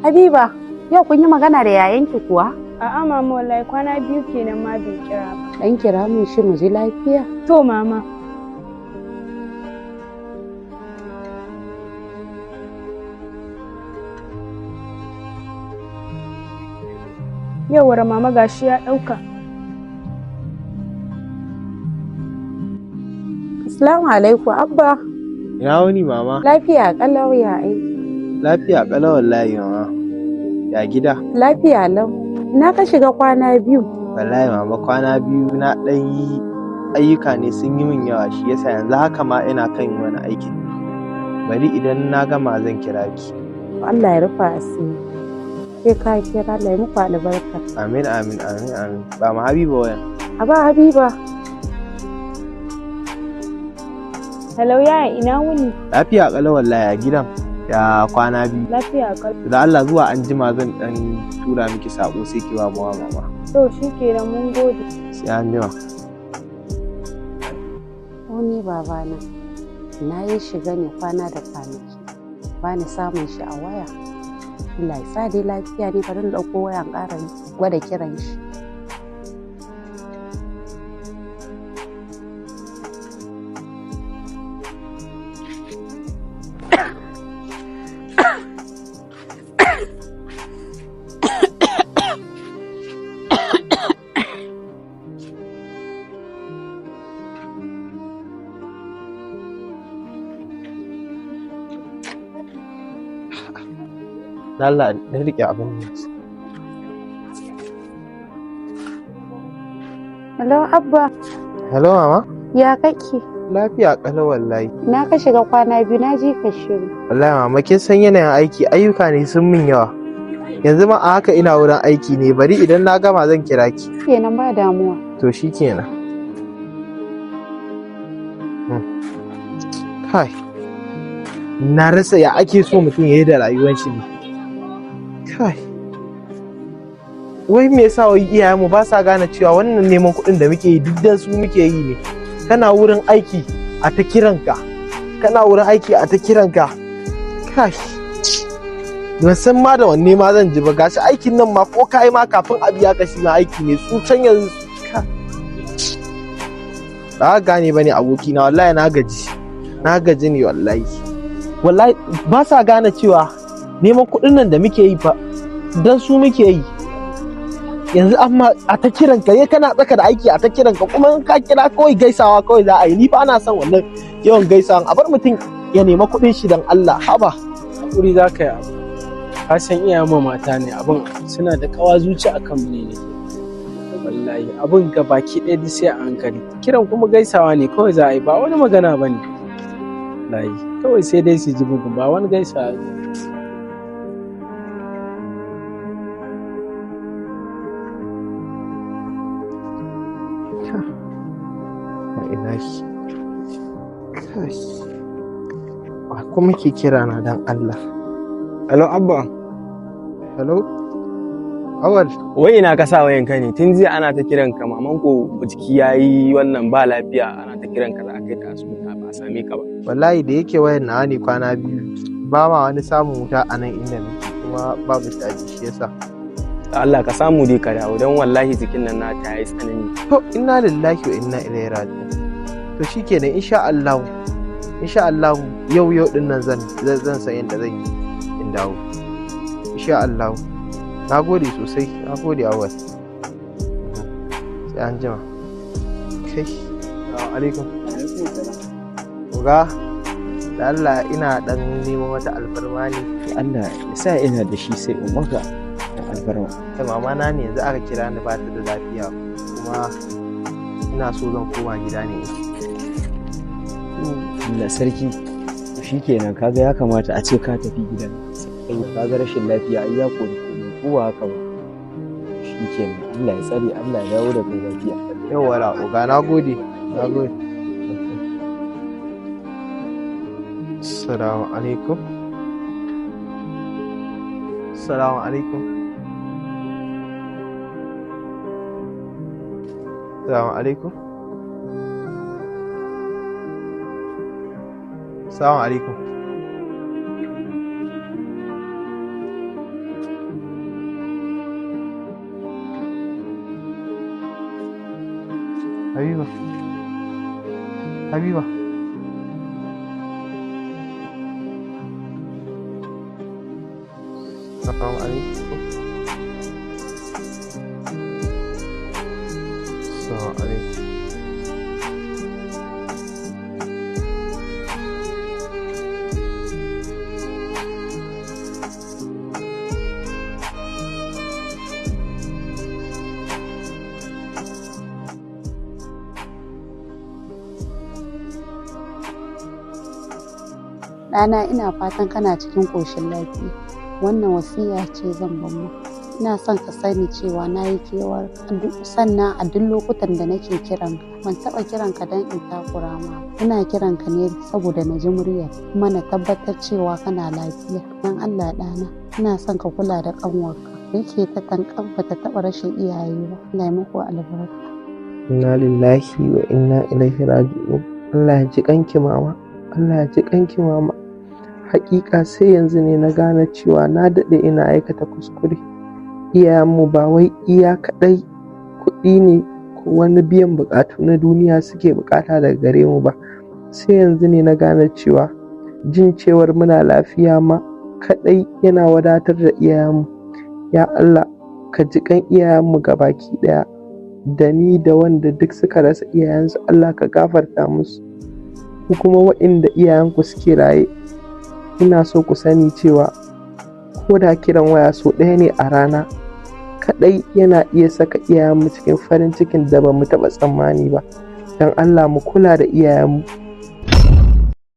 Habiba, yau kun yi magana da yayanki kuwa? A'a mama wallahi kwana biyu kenan ma bai kira ba. Dan kira min shi mu ji lafiya. To mama. Yawwa mama gashi ya ɗauka. Assalamu alaikum Abba. Ina wuni mama? Lafiya kalau ya aiki. Lafiya kalau wallahi mama. Ya gida? Lafiya lau. Ina ka shiga kwana biyu? Wallahi mama kwana biyu na ɗan yi ayyuka ne sun yi min yawa shi yasa yanzu haka ma ina kan wani aikin. Bari idan na gama zan kira ki. Allah ya rufa asiri. Sai ka kira Allah ya muku albarka. Amin amin amin amin. Ba mu Habiba wayan. Aba Habiba. Hello yaya ina wuni? Lafiya kalau wallahi ya gidan. Ya kwana biyu. Lafiya kalau. Da Allah zuwa anjima zan dan tura miki sako sai ki ba mu mama. To shikenan mun gode. Sai anjima. Wani babana. Na yi shiga ne kwana da kwanaki. Ba ni samun shi a waya. Allah ya sa dai lafiya ne bari in ɗauko wayan ƙara gwada kiran shi. Allah na rike abin nan. Hello Abba. Hello mama? Ya kake? Lafiya kalau wallahi. Na ka shiga kwana biyu na ji ka shiru. Wallahi mama kin san yanayin aiki ayyuka ne sun min yawa. Yanzu ma a haka ina wurin aiki ne bari idan na gama zan kira ki. Kenan ba damuwa. To shikenan. Kai. Na rasa ya ake so mutum ya yi da rayuwar shi ne. Kai. Wai me yasa wai iyayenmu ba sa gane cewa wannan neman kuɗin da muke yi duk dan su muke yi ne. Kana wurin aiki a ta kiranka. Kana wurin aiki a ta kiranka. Kai. Ban san ma da wanne ma zan ji ba gashi aikin nan ma ko kai ma kafin a biya ka shi ma aiki ne su can yanzu ba gane bane abokina wallahi na gaji ne wallahi ba sa gane cewa neman kuɗin nan da muke yi fa dan su muke yi yanzu amma a ta kiran ka kana tsaka da aiki a ta kiran ka kuma ka kira kawai gaisawa kawai za a yi ni ba ana son wannan yawan gaisawa a bar mutum ya nema kuɗin shi dan Allah haba hakuri za ka yi abu ka san iyayen mata ne abin suna da kawa zuci akan mu ne wallahi abin ga baki ɗaya duk sai a hankali kiran kuma gaisawa ne kawai za a yi ba wani magana ba ne wallahi kawai sai dai su ji bugun ba wani gaisawa ne kuma ke kira na dan Allah. Hello Abba. Hello. Awal. Wai ina ka sa wayan ka ne tun jiya ana ta kiran ka maman ko jiki yayi wannan ba lafiya ana ta kiran ka za a kai ta asibiti ba a same ka ba. Wallahi da yake wayan na ne kwana biyu ba ma wani samun wuta a nan inda nake kuma babu caji shi yasa. Allah ka samu dai ka dawo don wallahi jikin nan na ta yi tsanani. To inna lillahi wa inna ilaihi raji'un. To shikenan insha Allah yau din nan zan san yadda zan yi in dawo insha Allah na gode sosai na gode Awal sai an jima kai assalamu alaikum ga da Allah ina dan neman wata alfarma ne Allah ya sa ina da shi sai in maka alfarma ta mama na ne yanzu aka kira ni ba ta da lafiya kuma ina so zan koma gida ne Allah sarki shikenan kaga ya kamata a ce ka tafi gidan sai kaga rashin lafiya ai ya kori ko ba haka ba shikenan Allah ya tsare Allah ya dawo da kai lafiya yawa la uga nagode assalamu alaikum assalamu alaikum assalamu alaikum assalamu alaikum Habiba. Habiba. Assalamu alaikum. Assalamu alaikum. Ɗana, ina fatan kana cikin ƙoshin lafiya. Wannan wasiya ce zan ban ma. Ina son ka sani cewa na yi kewar sannan a duk lokutan da nake kiran ka. Ban taɓa kiran ka don in takura ma. Ina kiran ka ne saboda na ji muryar kuma na tabbatar cewa kana lafiya. Dan Allah ɗana, ina son ka kula da ƙanwarka. Yake ta tankan ba ta taɓa rashin iyaye ba. Allah ya muku albarka. Inna lillahi wa inna ilaihi raji'un. Allah ya ji kanki mama. Allah ya ji kanki mama. Hakika sai yanzu ne na gane cewa na daɗe ina aikata kuskure. Iyayenmu ba wai iya kaɗai kuɗi ne ko wani biyan buƙatu na duniya suke buƙata daga gare mu ba. Sai yanzu ne na gane cewa jin cewar muna lafiya ma kaɗai yana wadatar da iyayenmu. Ya Allah, ka ji kan iyayenmu gabaki ɗaya, da ni da wanda duk suka rasa iyayensu. Allah ka gafarta musu. Ku kuma waɗanda iyayenku suke raye, ina so ku sani cewa ko da kiran waya so ɗaya ne a rana kaɗai yana iya saka iyayenmu cikin farin cikin da ba mu taɓa tsammani ba. Don Allah mu kula da iyayenmu.